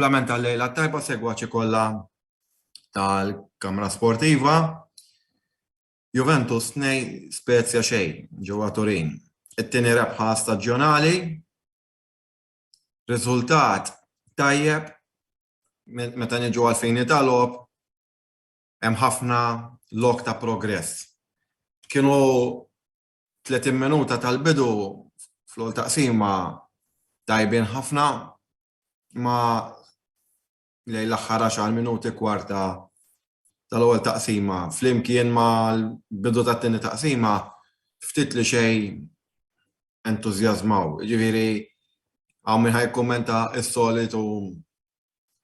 komplementa l-lejla tajba segwaċi kollha tal-Kamra Sportiva. Juventus 2 Spezia xejn ġewwa Turin. It-tieni rebħa staġjonali. Riżultat tajjeb meta niġu għal fejn italob hemm ħafna lok ta' progress. Kienu 30 minuta tal-bidu fl-ewwel taqsima tajbin ħafna ma lejn l-aħħar 10 minuti kwarta tal-ewwel taqsima flimkien ma l-bidu tat-tieni taqsima ftit li xejn entużjażmaw. Ġifieri hawn min ħajkommenta s-solitu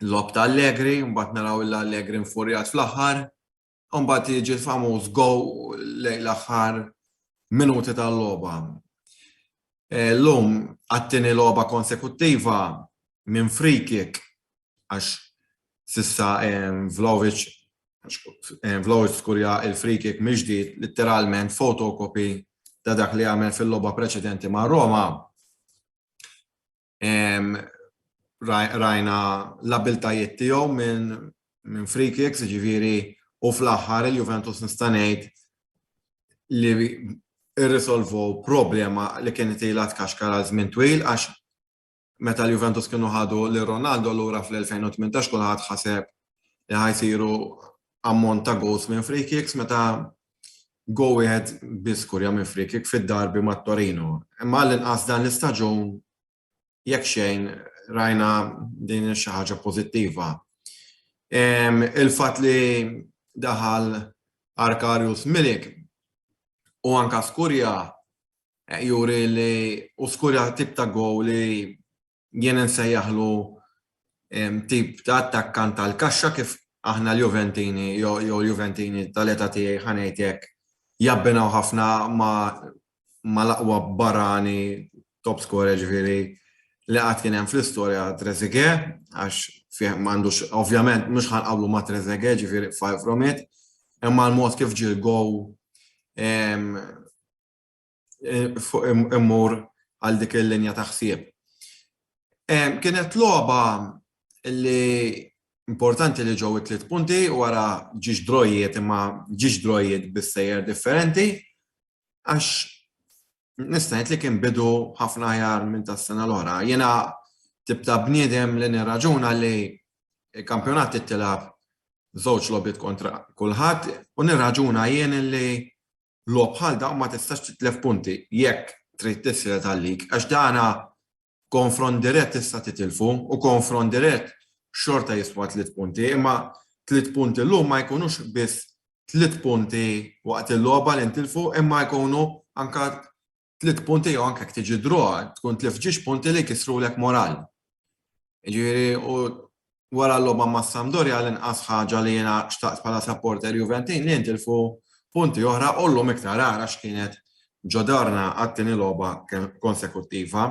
l-lob ta' Allegri, mbagħad naraw l-Allegri infurjat fl-aħħar, u mbagħad jiġi l-famuż gow lejn l-aħħar minuti tal-logħba. Llum għat-tieni logħba konsekuttiva minn free kick għax sissa Vlahovic skurja il-free kick miġdied letteralment fotokopi ta' dak li għamel fil-logħba preċedenti ma' Roma. Rajna l-abiltajiet tiegħu minn free kicks, ġifieri u fl-aħħar il-Juventus nista' ngħid li irrisolvu problema li kienet ilha tkaxkar għal żmien twil għax meta l-Juventus kienu ħadu li Ronaldo lura fl-2018 kulħadd ħaseb li ħajsiru ammont ta' goals minn free kicks meta go wieħed biskurja minn free kick fid-darbi mat Torino. Imma l-inqas dan l-istaġun jekk xejn rajna din xi ħaġa pożittiva. Il-fatt li daħal Arkarius Milik u anka Skurja juri li u Skurja tip ta' gow li jien nsejjaħlu tip ta' attakkant tal-kaxxa kif aħna l-Juventini jew l-Juventini tal-età tiegħi ħanejt hekk jabbinaw ħafna ma l-aqwa barrani top scorer ġifieri li qatt kien hemm fl-istorja Trezeguet għax fih m'għandux ovvjament mhux ħanqablu ma' Trezeguet ġifieri far from it, imma l-mod kif ġie l-gow immur għal dik il-linja ta' ħsieb. Kienet logħba li importanti li ġew 3 punti wara ġiex drojiet imma ġiex drojiet bis-sejjer differenti għax nista' ngħid li kien bidu ħafna aħjar minn tas-sena l-oħra. Jiena tibta bniedem li nirraġuna li l-kampjonat tittilab żewġ logħbiet kontra kulħadd u nirraġuna jien li logħob bħal daqq ma tistax titlef punti jekk trid tislet għalik għax dana konfront dirett tista' titilfu u konfront dirett xorta jiswa 3 punti, imma 3 punti llum ma jkunux biss 3 punti waqt il-logħba li ntilfu imma jkunu anke 3 punti jew anke tiġi droa tkun tlif ġiex punti li kisrulek moral. Jiġifieri u wara l-logħba ma' Sampdoria l-inqas ħaġa li jiena xtaqt bħala supporter Juventin li ntilfu punti oħra u llum iktar għara x'kienet ġodarna għat-tieni logħba konsekuttiva.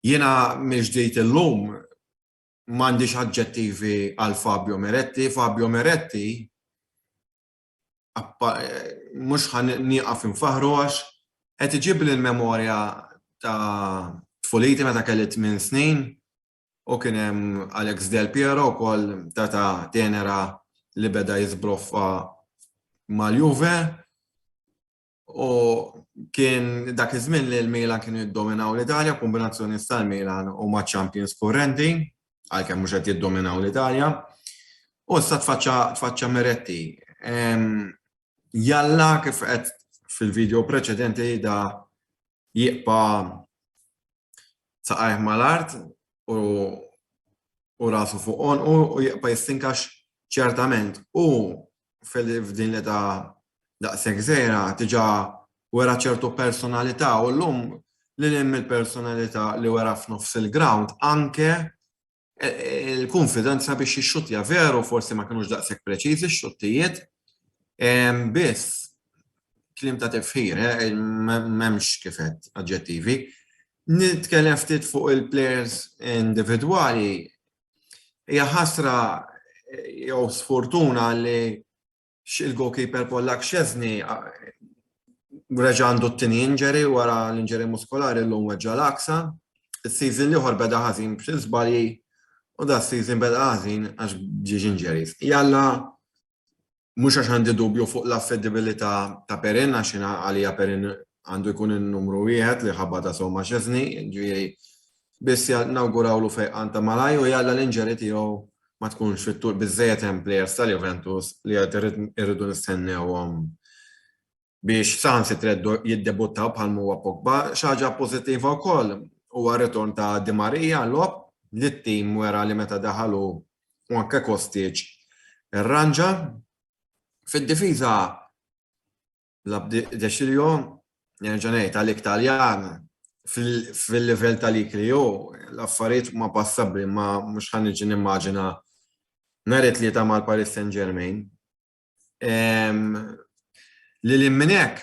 Jiena miġdejt illum m'għandix aġġettivi għal Fabio Miretti. Fabio Miretti mhux ħanieqaf infaħru għax qed iġibli l-memorja ta' tfuliti meta kelli 8 snin u kien hemm Alex Del Piero wkoll ta' tenera li beda jiżbroffa mal-Juve u kien dak iż-żmien li l-Milan kienu jiddominaw l-Italja, kombinazzjoni tal-Milan u ma' Champions kurrenti għalkemm mhux qed jiddominaw l-Italja. U issa tfaċċa Miretti. Jalla kif qed fil-video preċedenti da jieqpa' saqajh mal-art u rasu fuq u jieqpa' jistinkax ċertament u f'din l-età daqshekk żgħira diġà wera ċertu personalità u llum li hemm il-personalità li wera f'nofs il-ground anke il-konfidenza biex jixxuttja veru forsi ma kinux daqshekk preċiżi x-xuttijiet biss kliem ta' tifħir m'hemmx kif qed aġġettivi. Nitkellem ftit fuq il-players individwali hija ħasra jew sfortuna li il-goalkeeper Pollak Szczesny reġa' għandu t-tieni injury wara l-injury muskolari llum weġġa' l-aksa. Is-season l-ieħor beda ħażin b'xi żbalji U da season beda għażin għax ġiex injuries. Jalla mhux għax għandi dubju fuq l-affedibilità ta' Perin għax għalija Perin għandu jkun il-numru wieħed li ħabba ta' Somma Xesni, ġifieri biss nawgurawlu fejqan ta' malaj u jalla l-inġeri tiegħu ma tkunx fit-tul biżejjed hemm players tal-Juventus li qed irridu nistennewhom biex saħansi treddu jiddebuttaw bħal huwa Pogba, xi ħaġa pożittiva wkoll huwa ritorn ta' Di Maria lob li t-tim wera li meta daħalu u anke Kostic irranġa fid-difiża Deċilio nerġa' ngħid għalik Taljan fil-livell tal-ikli l-affarijiet ma passabbli ma mhux ħaniġi nimmaġina nhar it-tlieta mal-Paris Saint-Germain. Li minn hekk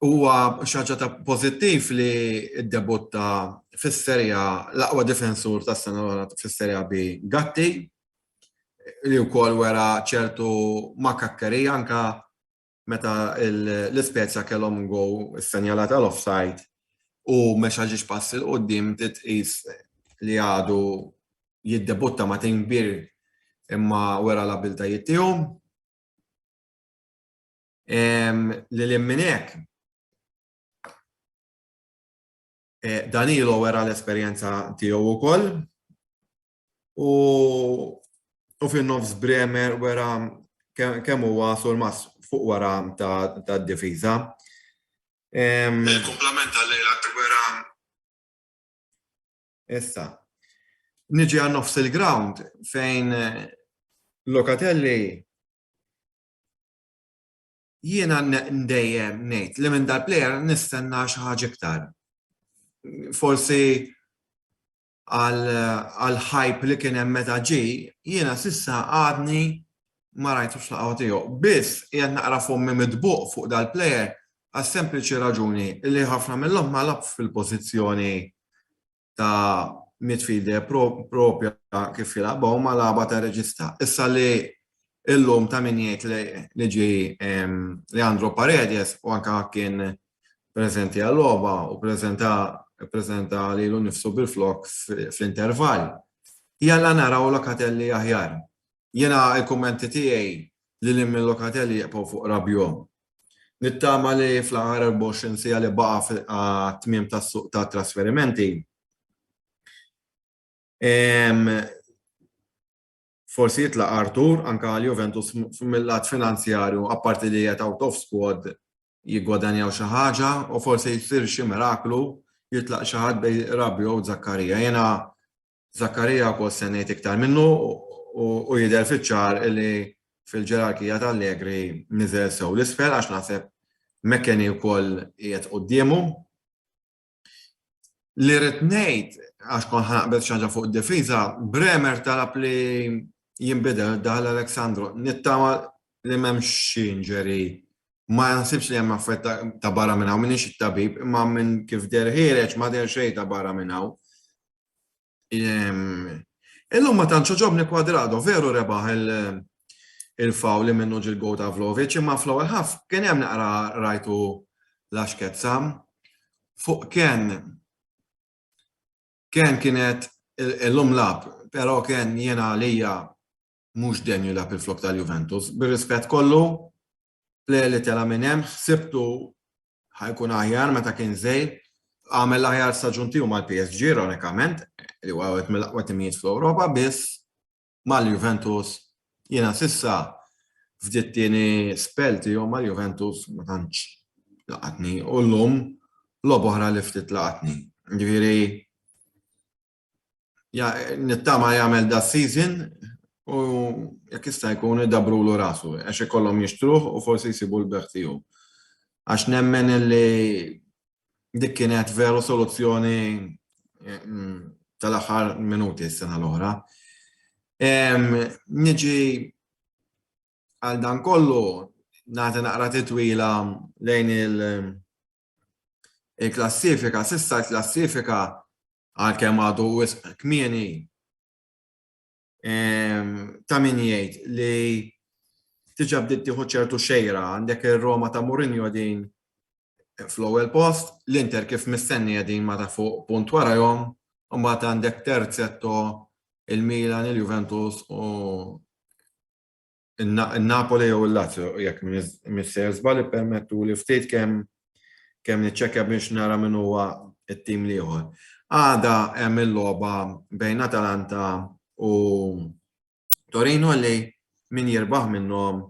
huwa xi ħaġa ta' pożittiv li ddebutta fis-serja l-aqwa difensur tas-sena l-oħra fis-serja bi Gatti li wkoll wera ċertu makakkerija anke meta l-Ispezja kellhom go s-senjala tal-offside u mexa ġiex pass il qudiem titqis li għadu jiddebutta ma' tim kbir imma wera l-abiltajiet tiegħu. Li minn hekk Danilo wera l-esperjenza tiegħu wkoll u fin-nofs Bremer wera kemm huwa sulmas fuq wara tad-difiża. Il-kumplament għal wera issa. Niġi għan nofs il-ground fejn Locatelli jiena ndejjem ngħid li minn dal-plejer nistenna xi ħaġa iktar. Forsi għal-hype li kien hemm meta ġie, jiena s'issa għadni ma rajtux laqgħa tiegħu. Biss qiegħed naqra fommi midbuq fuq dal-plejer għas sempliċi raġuni li ħafna minnhom ma lab fil-pożizzjoni ta' midfielder propja kif jilagħbu ma lagħba ta' reġista. Issa li illum ta' min jgħid li ġie Leandro Paredes u anke kien preżenti għall-logħba u ppreżenta lilu nnifsu bil-flok fl-intervall. Jalla naraw Locatelli aħjar. Jiena l-kummenti tiegħi li minn Locatelli jibqgħu fuq Rabiot. Nittama li fl-aħħar 24 siegħa li baqa' għat-tmiem tas-suq tat trasferimenti. Forsi jitlaq Artur anke għal Juventus mill-lat finanzjarju apparti li qed out of squad jiggwadanjaw xi ħaġa u forsi jsir xi miraklu jitlaq xi ħadd bejn Rabiot u Zakkarija. Jiena Zakkarija wkoll se ngħid iktar minnu u jidher fiċ-ċar li fil-ġerarkija tal-Allegri niżel sew l-isfel għax naħseb McKennie wkoll qiegħed qudiemu. Li rrid ngħid għax kont ħanaqbel xi ħaġa fuq id-difiża, Bremer talab li jinbidel daħal Aleksandro. Nittama li m'hemmx injury. Ma naħsibx li hemm affett ta' barra minn hawn minix it-tabib, imma minn kif der ħireġ ma der xejn ta' barra minn hawn. Illum ma tantx ġobni Kvadrado, veru rebaħ il-faw li minnu ġil-go ta' Vlahovic, imma fl-ewwel ħaf kien hemm naqra rajtu l-għaxkezza fuq kienet illum lab, però kien jiena għalija mhux denju lab il-flok tal-Juventus. Bir-rispett kollu, li tela minn hemm, ħsibtu ħajkun aħjar meta kien żejr, għamel aħjar staġun tiegħu mal-PSG ironikament, li huwa wieħed mill-aqwa timijiet fl-Ewropa, biss mal-Juventus jiena s'issa f'diet tieni spell tiegħu mal-Juventus ma tantx laqatni u llum logħba oħra li ftit laqatni. Ġifieri nittama jagħmel da season u jekk jista' jkun idabrulu rasu għax ikollhom jixtruh u forsi jsibu l-beħ tiegħu. Għax nemmen li dik kienet veru soluzzjoni tal-aħħar minuti s-sena l-oħra. Niġi għal dan kollu nagħti naqra titwila lejn il-klassifika, s'issa l-klassifika għalkemm għadu kmieni ta' min jgħid li tiġa bdiet tieħu ċertu xejra għandek ir-Roma ta' Mourinho din fl-ewwel post, l-Inter kif mistenni qegħdin ma ta' fuq punt warahom u mbagħad għandek terzetto il-Milan, il-Juventus u il-Napoli u l-Lazio, jekk mis-ser żball permettu li ftit kemm niċċekkja biex nara min huwa it-tim ieħor. Għada hemm il-logħba bejn Atalanta u Torino li min jirbaħ minnhom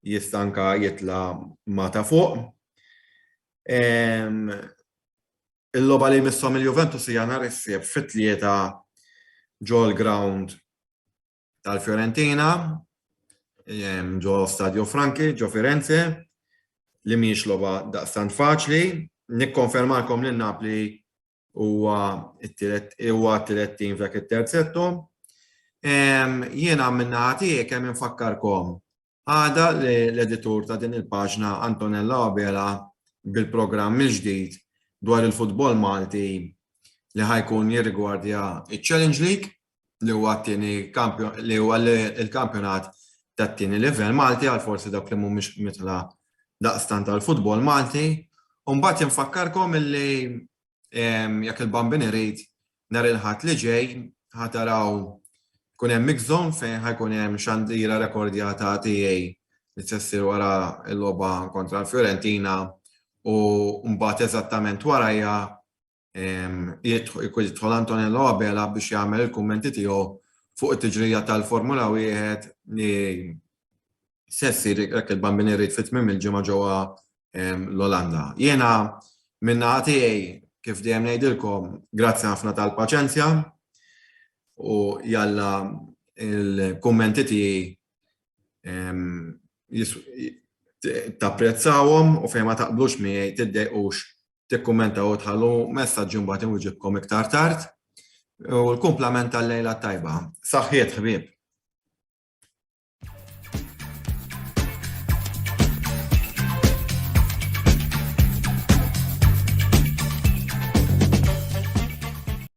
jistanka jitla ma ta' fuq. Il-logħba li jmisshom il-Juventus hija nhar is-sieb fit-tlieta ġo l-ground tal-Fiorentina, ġo Stadio Franchi, ġo Firenze, li mhix logħba daqstant faċli. Nikkonfermalkom li Napoli huwa t-tielet tim f'dak it-terzetto. Jiena minna tiegħi kemm infakkarkom għada l-editur ta' din il-paġna Antonella Obela bil-programm il-ġdid dwar il-futbol Malti li ħajkun jirrigwardja il-Challenge League li huwa il-kampjonat tat-tieni livell Malti għal forsi dak li mhumiex mitla daqstant tal-futbol Malti. U mbagħad infakkarkom illi jekk il-Bambini Rejt nhar il-ħadd li ġej ħataraw kun hemm mix zone fejn ħajkun hemm xandira rekordjata tiegħi li tsessir wara l-logħba kontra l-Fiorentina u mbagħad eżattament warajja jidħol Antonella Obela biex jagħmel il-kummenti tiegħu fuq it-tiġrija tal-Formula 1 li se ssir jekk il-Bambini Rejt fit-tmiem il-ġimgħa ġewwa l-Olanda. Jiena minna tiegħi kif dejjem ngħidilkom grazzi ħafna tal-paċenzja u jalla il-kummenti tiegħi tapprezzawhom u fejn ma taqblux miegħi tiddejqux tikkummentaw u tħallu messaġġ imbagħad inwiġibkom iktar tard u l-kumplament tal-lejla tajba. Saħħiet ħbieb.